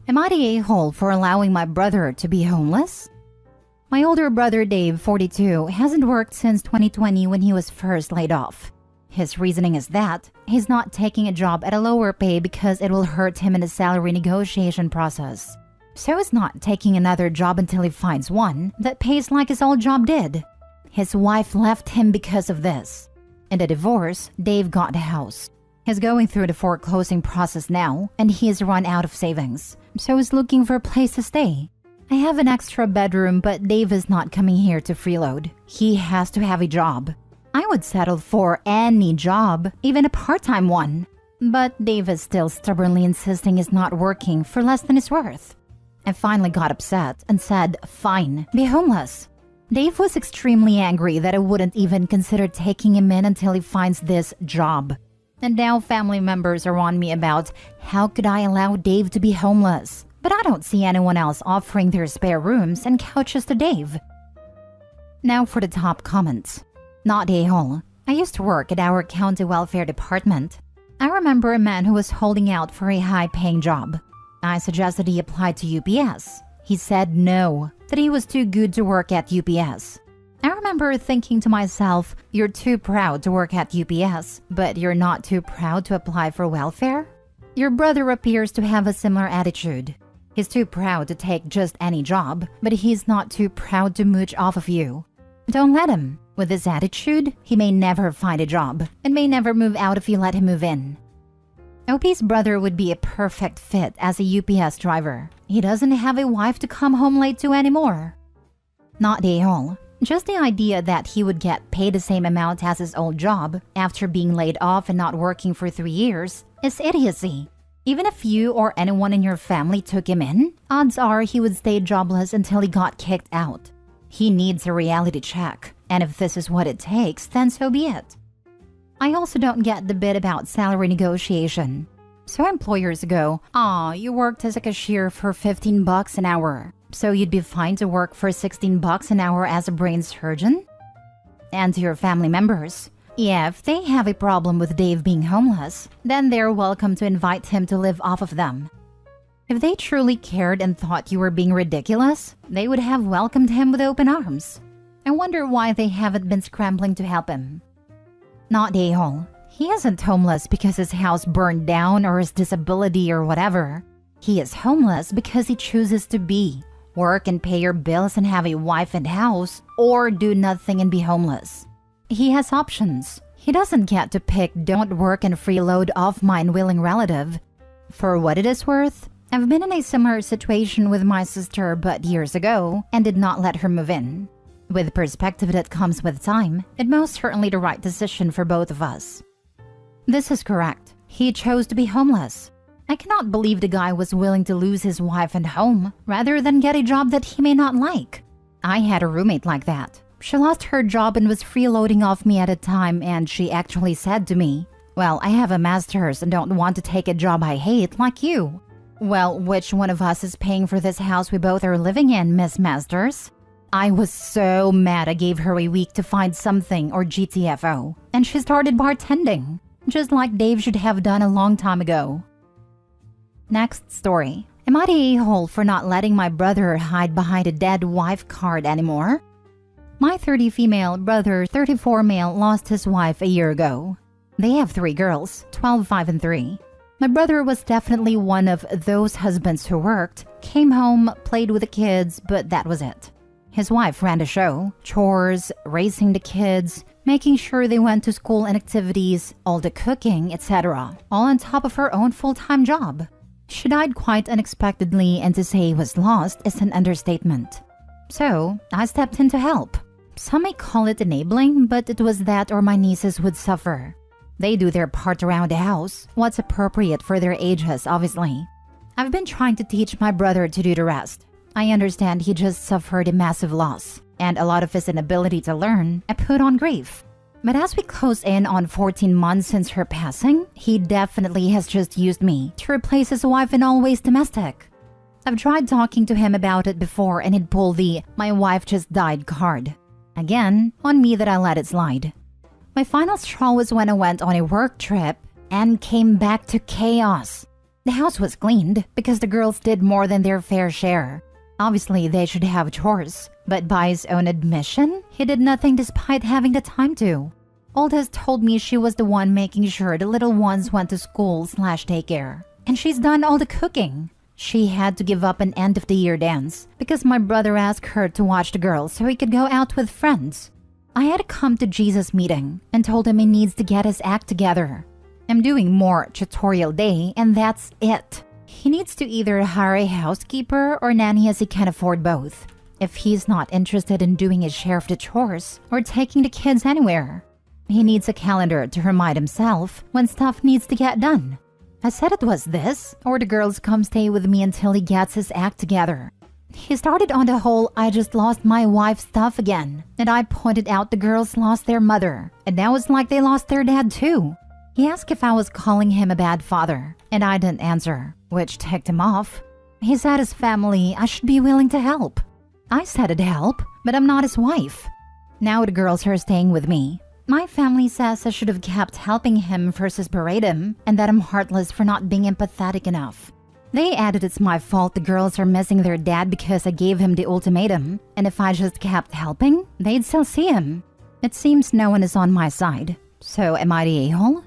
Am I the a-hole for allowing my brother to be homeless? My older brother Dave, 42, hasn't worked since 2020 when he was first laid off. His reasoning is that he's not taking a job at a lower pay because it will hurt him in the salary negotiation process. So he's not taking another job until he finds one that pays like his old job did. His wife left him because of this. In the divorce, Dave got a house. He's going through the foreclosing process now, and he's run out of savings, so he's looking for a place to stay. I have an extra bedroom, but Dave is not coming here to freeload. He has to have a job. I would settle for any job, even a part-time one. But Dave is still stubbornly insisting he's not working for less than his worth. I finally got upset and said, fine, be homeless. Dave was extremely angry that I wouldn't even consider taking him in until he finds this job. And now family members are on me about how could I allow Dave to be homeless? But I don't see anyone else offering their spare rooms and couches to Dave. Now for the top comments. Not a-hole. I used to work at our county welfare department. I remember a man who was holding out for a high-paying job. I suggested he apply to UPS. He said no, that he was too good to work at UPS. I remember thinking to myself, you're too proud to work at UPS, but you're not too proud to apply for welfare? Your brother appears to have a similar attitude. He's too proud to take just any job, but he's not too proud to mooch off of you. Don't let him. With this attitude, he may never find a job and may never move out if you let him move in. OP's brother would be a perfect fit as a UPS driver. He doesn't have a wife to come home late to anymore. Not a-hole. Just the idea that he would get paid the same amount as his old job after being laid off and not working for 3 years is idiocy. Even if you or anyone in your family took him in, odds are he would stay jobless until he got kicked out. He needs a reality check, and if this is what it takes, then so be it. I also don't get the bit about salary negotiation. So employers go, you worked as a cashier for $15 an hour. So you'd be fine to work for $16 an hour as a brain surgeon? And to your family members, yeah, if they have a problem with Dave being homeless, then they're welcome to invite him to live off of them. If they truly cared and thought you were being ridiculous, they would have welcomed him with open arms. I wonder why they haven't been scrambling to help him. Not a-hole. He isn't homeless because his house burned down or his disability or whatever. He is homeless because he chooses to be. Work and pay your bills and have a wife and house, or do nothing and be homeless. He has options. He doesn't get to pick don't work and freeload off my unwilling relative. For what it is worth, I've been in a similar situation with my sister but years ago and did not let her move in. With perspective that comes with time, it most certainly the right decision for both of us. This is correct. He chose to be homeless. I cannot believe the guy was willing to lose his wife and home rather than get a job that he may not like. I had a roommate like that. She lost her job and was freeloading off me at a time, and she actually said to me, well, I have a master's and don't want to take a job I hate like you. Well, which one of us is paying for this house we both are living in, Miss Masters? I was so mad I gave her a week to find something or GTFO, and she started bartending, just like Dave should have done a long time ago. Next story. Am I the a-hole for not letting my brother hide behind a dead wife card anymore? My 30 female brother, 34 male, lost his wife a year ago. They have 3 girls, 12, 5, and 3. My brother was definitely one of those husbands who worked, came home, played with the kids, but that was it. His wife ran the show, chores, raising the kids, making sure they went to school and activities, all the cooking, etc., all on top of her own full-time job. She died quite unexpectedly, and to say he was lost is an understatement. So, I stepped in to help. Some may call it enabling, but it was that or my nieces would suffer. They do their part around the house, what's appropriate for their ages, obviously. I've been trying to teach my brother to do the rest. I understand he just suffered a massive loss, and a lot of his inability to learn, I put on grief. But as we close in on 14 months since her passing, he definitely has just used me to replace his wife and always domestic. I've tried talking to him about it before and he'd pull the "my wife just died" card. Again, on me that I let it slide. My final straw was when I went on a work trip and came back to chaos. The house was cleaned because the girls did more than their fair share. Obviously, they should have chores, but by his own admission, he did nothing despite having the time to. Oldest told me she was the one making sure the little ones went to school/daycare, and she's done all the cooking. She had to give up an end-of-the-year dance because my brother asked her to watch the girls so he could go out with friends. I had a come-to-Jesus meeting and told him he needs to get his act together. I'm doing more tutorial day, and that's it. He needs to either hire a housekeeper or nanny as he can afford both, if he's not interested in doing his share of the chores or taking the kids anywhere. He needs a calendar to remind himself when stuff needs to get done. I said it was this, or the girls come stay with me until he gets his act together. He started on the whole "I just lost my wife" stuff again, and I pointed out the girls lost their mother, and now it's like they lost their dad too. He asked if I was calling him a bad father, and I didn't answer, which ticked him off. He said his family I should be willing to help. I said I'd help, but I'm not his wife. Now the girls are staying with me. My family says I should have kept helping him versus berate him, and that I'm heartless for not being empathetic enough. They added it's my fault the girls are missing their dad because I gave him the ultimatum, and if I just kept helping, they'd still see him. It seems no one is on my side. So am I the a-hole?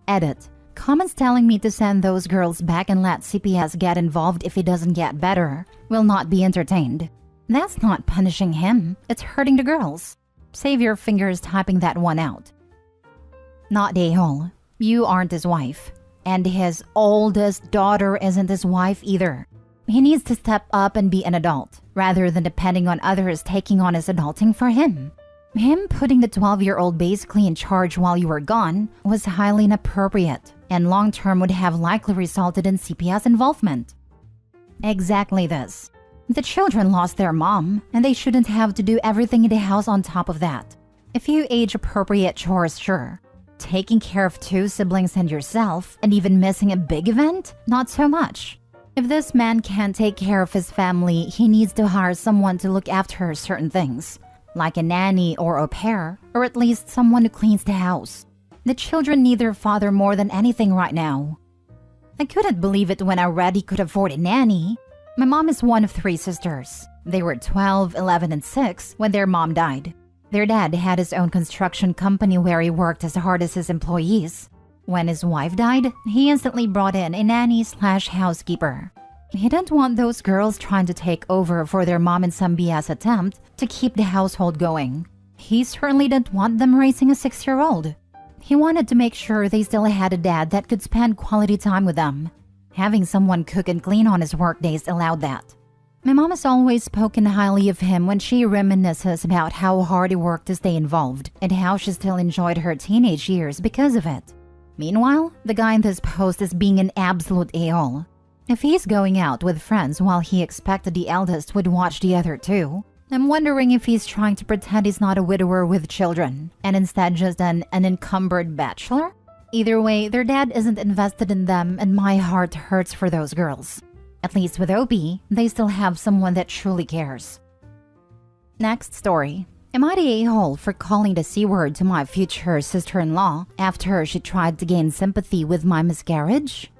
Edit. Comments telling me to send those girls back and let CPS get involved if he doesn't get better will not be entertained. That's not punishing him, it's hurting the girls. Save your fingers typing that one out. Not the a-hole. You aren't his wife. And his oldest daughter isn't his wife either. He needs to step up and be an adult, rather than depending on others taking on his adulting for him. Him putting the 12-year-old basically in charge while you were gone was highly inappropriate, and long-term would have likely resulted in CPS involvement. Exactly this. The children lost their mom, and they shouldn't have to do everything in the house on top of that. A few age-appropriate chores, sure. Taking care of 2 siblings and yourself, and even missing a big event? Not so much. If this man can't take care of his family, he needs to hire someone to look after certain things, like a nanny or au pair, or at least someone who cleans the house. The children need their father more than anything right now. I couldn't believe it when I read he could afford a nanny. My mom is one of 3 sisters. They were 12, 11, and 6 when their mom died. Their dad had his own construction company where he worked as hard as his employees. When his wife died, he instantly brought in a nanny/housekeeper. He didn't want those girls trying to take over for their mom in some BS attempt to keep the household going. He certainly didn't want them raising a 6-year-old. He wanted to make sure they still had a dad that could spend quality time with them. Having someone cook and clean on his work days allowed that. My mom has always spoken highly of him when she reminisces about how hard he worked to stay involved and how she still enjoyed her teenage years because of it. Meanwhile, the guy in this post is being an absolute a-hole. If he's going out with friends while he expected the eldest would watch the other 2, I'm wondering if he's trying to pretend he's not a widower with children and instead just an unencumbered bachelor? Either way, their dad isn't invested in them, and my heart hurts for those girls. At least with Opie, they still have someone that truly cares. Next story. Am I the a-hole for calling the C-word to my future sister-in-law after she tried to gain sympathy with my miscarriage?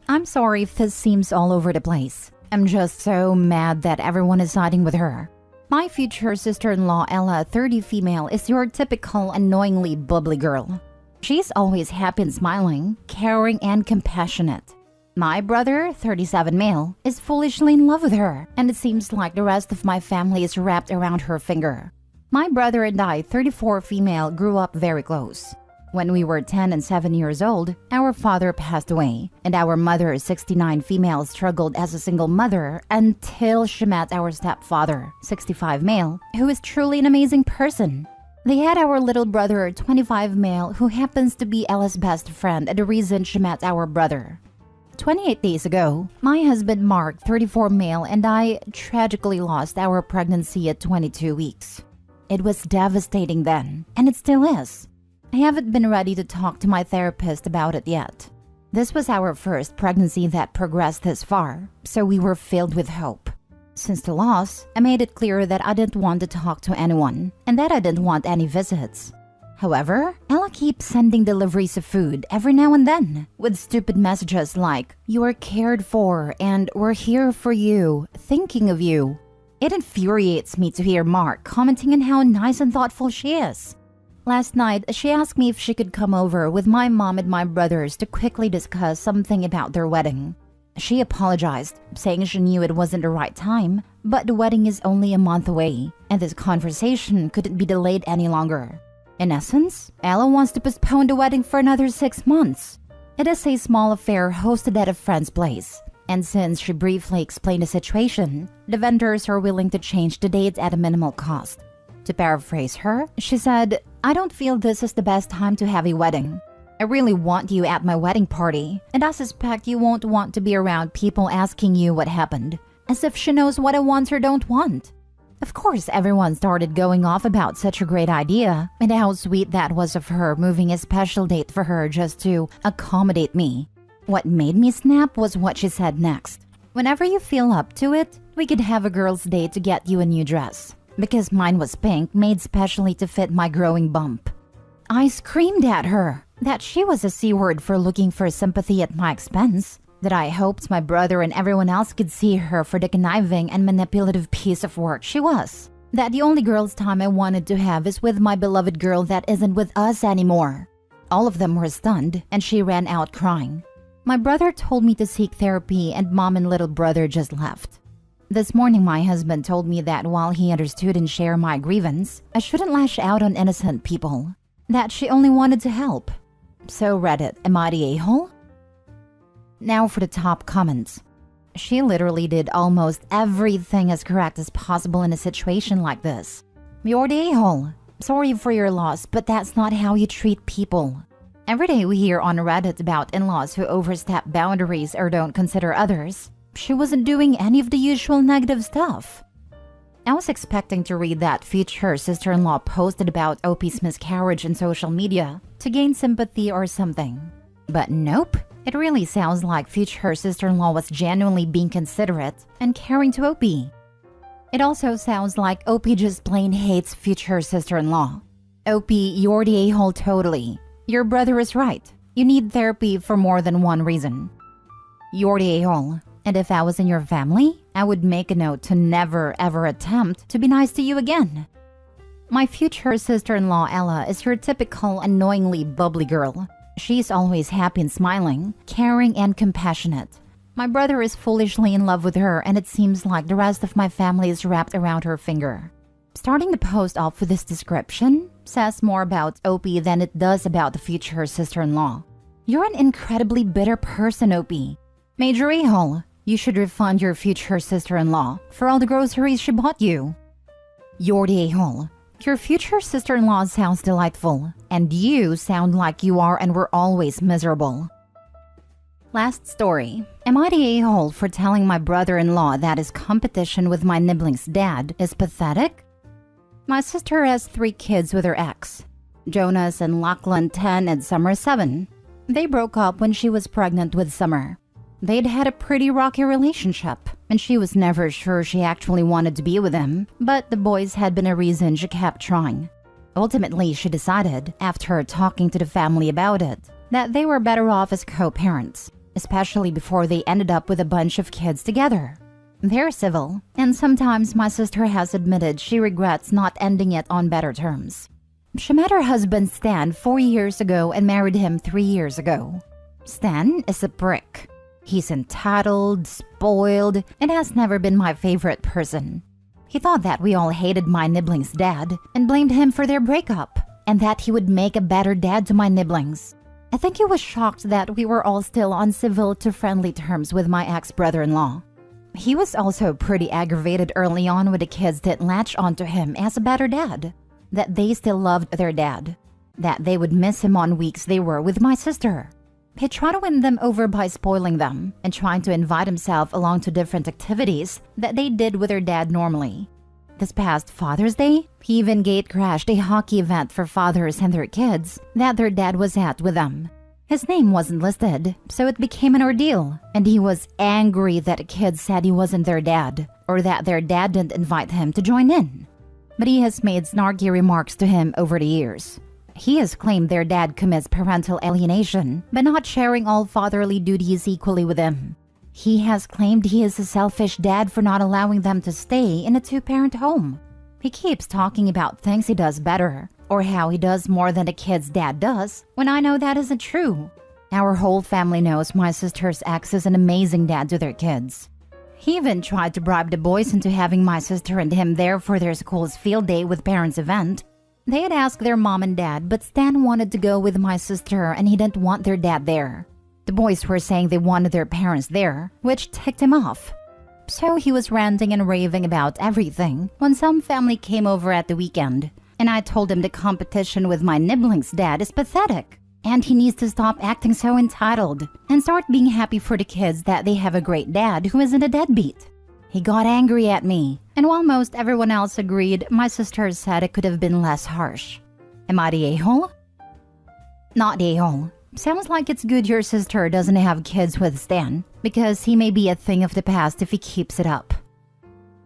I'm sorry if this seems all over the place. I'm just so mad that everyone is siding with her. My future sister-in-law, Ella, 30 female, is your typical annoyingly bubbly girl. She's always happy and smiling, caring and compassionate. My brother, 37 male, is foolishly in love with her, and it seems like the rest of my family is wrapped around her finger. My brother and I, 34 female, grew up very close. When we were 10 and 7 years old, our father passed away, and our mother, 69 female, struggled as a single mother until she met our stepfather, 65 male, who is truly an amazing person. They had our little brother, 25 male, who happens to be Ella's best friend and the reason she met our brother. 28 days ago, my husband Mark, 34 male, and I tragically lost our pregnancy at 22 weeks. It was devastating then, and it still is. I haven't been ready to talk to my therapist about it yet. This was our first pregnancy that progressed this far, so we were filled with hope. Since the loss, I made it clear that I didn't want to talk to anyone, and that I didn't want any visits. However, Ella keeps sending deliveries of food every now and then with stupid messages like, "You are cared for," and "We're here for you, thinking of you." It infuriates me to hear Mark commenting on how nice and thoughtful she is. Last night, she asked me if she could come over with my mom and my brothers to quickly discuss something about their wedding. She apologized, saying she knew it wasn't the right time, but the wedding is only a month away, and this conversation couldn't be delayed any longer. In essence, Ella wants to postpone the wedding for another 6 months. It is a small affair hosted at a friend's place, and since she briefly explained the situation, the vendors are willing to change the date at a minimal cost. To paraphrase her, she said, "I don't feel this is the best time to have a wedding. I really want you at my wedding party, and I suspect you won't want to be around people asking you what happened, as if she knows what I want or don't want." Of course, everyone started going off about such a great idea and how sweet that was of her moving a special date for her just to accommodate me. What made me snap was what she said next. "Whenever you feel up to it, we could have a girl's day to get you a new dress, because mine was pink, made specially to fit my growing bump." I screamed at her that she was a C-word for looking for sympathy at my expense, that I hoped my brother and everyone else could see her for the conniving and manipulative piece of work she was, that the only girl's time I wanted to have is with my beloved girl that isn't with us anymore. All of them were stunned, and she ran out crying. My brother told me to seek therapy, and mom and little brother just left. This morning, my husband told me that while he understood and shared my grievance, I shouldn't lash out on innocent people, that she only wanted to help. So Reddit, am I the a-hole? Now for the top comments. She literally did almost everything as correct as possible in a situation like this. "You're the a-hole. Sorry for your loss, but that's not how you treat people." Every day we hear on Reddit about in-laws who overstep boundaries or don't consider others. She wasn't doing any of the usual negative stuff. I was expecting to read that future sister-in-law posted about OP's miscarriage on social media to gain sympathy or something. But nope. It really sounds like future sister-in-law was genuinely being considerate and caring to OP. It also sounds like OP just plain hates future sister-in-law. OP, you're the a-hole totally. Your brother is right. You need therapy for more than one reason. You're the a-hole. And if I was in your family, I would make a note to never ever attempt to be nice to you again. My future sister-in-law Ella is your typical annoyingly bubbly girl. She's always happy and smiling, caring and compassionate. My brother is foolishly in love with her, and it seems like the rest of my family is wrapped around her finger. Starting the post off with this description says more about OP than it does about the future sister-in-law. You're an incredibly bitter person, OP. Major a-hole, you should refund your future sister-in-law for all the groceries she bought you. You're the a-hole. Your future sister-in-law sounds delightful, and you sound like you are and were always miserable. Last story. Am I the a-hole for telling my brother-in-law that his competition with my nibbling's dad is pathetic? My sister has 3 kids with her ex, Jonas and Lachlan 10 and Summer 7. They broke up when she was pregnant with Summer. They'd had a pretty rocky relationship, and she was never sure she actually wanted to be with him, but the boys had been a reason she kept trying. Ultimately, she decided, after talking to the family about it, that they were better off as co-parents, especially before they ended up with a bunch of kids together. They're civil, and sometimes my sister has admitted she regrets not ending it on better terms. She met her husband Stan 4 years ago and married him 3 years ago. Stan is a brick. He's entitled, spoiled, and has never been my favorite person. He thought that we all hated my nibbling's dad and blamed him for their breakup, and that he would make a better dad to my nibblings. I think he was shocked that we were all still on civil to friendly terms with my ex-brother-in-law. He was also pretty aggravated early on when the kids didn't latch onto him as a better dad, that they still loved their dad, that they would miss him on weeks they were with my sister. He tried to win them over by spoiling them and trying to invite himself along to different activities that they did with their dad normally. This past Father's Day, he even gate-crashed a hockey event for fathers and their kids that their dad was at with them. His name wasn't listed, so it became an ordeal, and he was angry that the kids said he wasn't their dad, or that their dad didn't invite him to join in. But he has made snarky remarks to him over the years. He has claimed their dad commits parental alienation by not sharing all fatherly duties equally with him. He has claimed he is a selfish dad for not allowing them to stay in a two-parent home. He keeps talking about things he does better, or how he does more than the kid's dad does, when I know that isn't true. Our whole family knows my sister's ex is an amazing dad to their kids. He even tried to bribe the boys into having my sister and him there for their school's field day with parents event. They had asked their mom and dad, but Stan wanted to go with my sister and he didn't want their dad there. The boys were saying they wanted their parents there, which ticked him off. So he was ranting and raving about everything when some family came over at the weekend, and I told him the competition with my nibblings dad is pathetic, and he needs to stop acting so entitled and start being happy for the kids that they have a great dad who isn't a deadbeat. He got angry at me, and while most everyone else agreed, my sister said it could have been less harsh. Am I the a-hole? Not the a-hole. Sounds like it's good your sister doesn't have kids with Stan, because he may be a thing of the past if he keeps it up.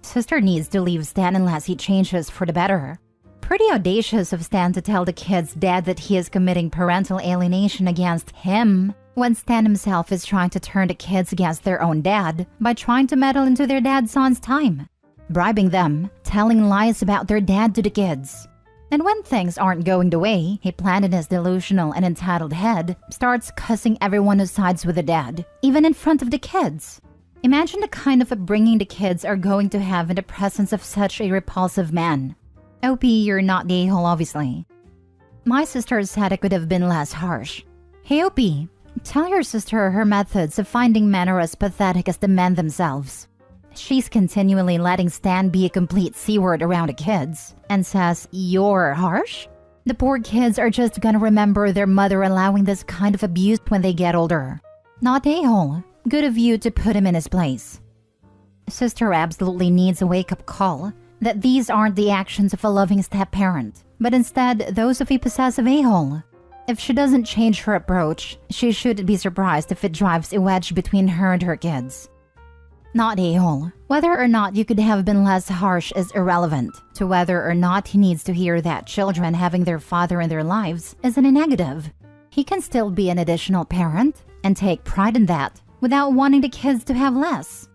Sister needs to leave Stan unless he changes for the better. Pretty audacious of Stan to tell the kid's dad that he is committing parental alienation against him, when Stan himself is trying to turn the kids against their own dad by trying to meddle into their dad's son's time, bribing them, telling lies about their dad to the kids. And when things aren't going the way he planned in his delusional and entitled head, starts cussing everyone who sides with the dad, even in front of the kids. Imagine the kind of upbringing the kids are going to have in the presence of such a repulsive man. OP, you're not the a-hole, obviously. My sister said it could have been less harsh. Hey OP, tell your sister her methods of finding men are as pathetic as the men themselves. She's continually letting Stan be a complete C-word around the kids and says, "You're harsh?" The poor kids are just gonna remember their mother allowing this kind of abuse when they get older. Not a-hole. Good of you to put him in his place. Sister absolutely needs a wake-up call that these aren't the actions of a loving step-parent, but instead those of a possessive a-hole. If she doesn't change her approach, she shouldn't be surprised if it drives a wedge between her and her kids. Not a-hole. Whether or not you could have been less harsh is irrelevant to whether or not he needs to hear that children having their father in their lives isn't a negative. He can still be an additional parent and take pride in that without wanting the kids to have less.